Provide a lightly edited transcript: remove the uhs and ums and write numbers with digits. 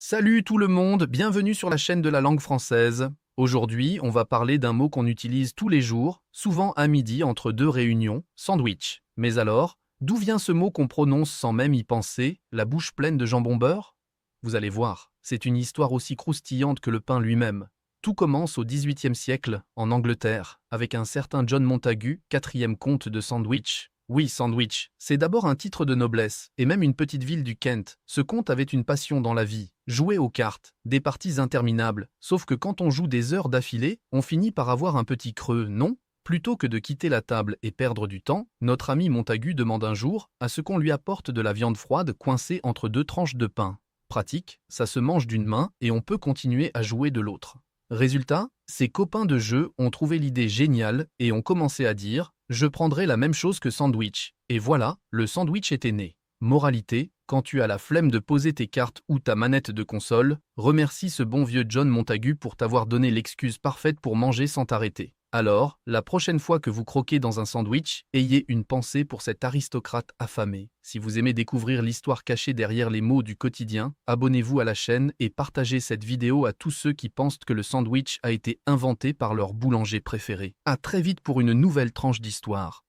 Salut tout le monde, bienvenue sur la chaîne de la langue française. Aujourd'hui, on va parler d'un mot qu'on utilise tous les jours, souvent à midi entre deux réunions, sandwich. Mais alors, d'où vient ce mot qu'on prononce sans même y penser, la bouche pleine de jambon beurre? Vous allez voir, c'est une histoire aussi croustillante que le pain lui-même. Tout commence au XVIIIe siècle, en Angleterre, avec un certain John Montagu, quatrième comte de Sandwich. Oui, Sandwich, c'est d'abord un titre de noblesse, et même une petite ville du Kent. Ce comte avait une passion dans la vie, jouer aux cartes, des parties interminables. Sauf que quand on joue des heures d'affilée, on finit par avoir un petit creux, non? Plutôt que de quitter la table et perdre du temps, notre ami Montagu demande un jour à ce qu'on lui apporte de la viande froide coincée entre deux tranches de pain. Pratique, ça se mange d'une main et on peut continuer à jouer de l'autre. Résultat, ses copains de jeu ont trouvé l'idée géniale et ont commencé à dire « Je prendrai la même chose que sandwich ». Et voilà, le sandwich était né. Moralité, quand tu as la flemme de poser tes cartes ou ta manette de console, remercie ce bon vieux John Montagu pour t'avoir donné l'excuse parfaite pour manger sans t'arrêter. Alors, la prochaine fois que vous croquez dans un sandwich, ayez une pensée pour cet aristocrate affamé. Si vous aimez découvrir l'histoire cachée derrière les mots du quotidien, abonnez-vous à la chaîne et partagez cette vidéo à tous ceux qui pensent que le sandwich a été inventé par leur boulanger préféré. À très vite pour une nouvelle tranche d'histoire.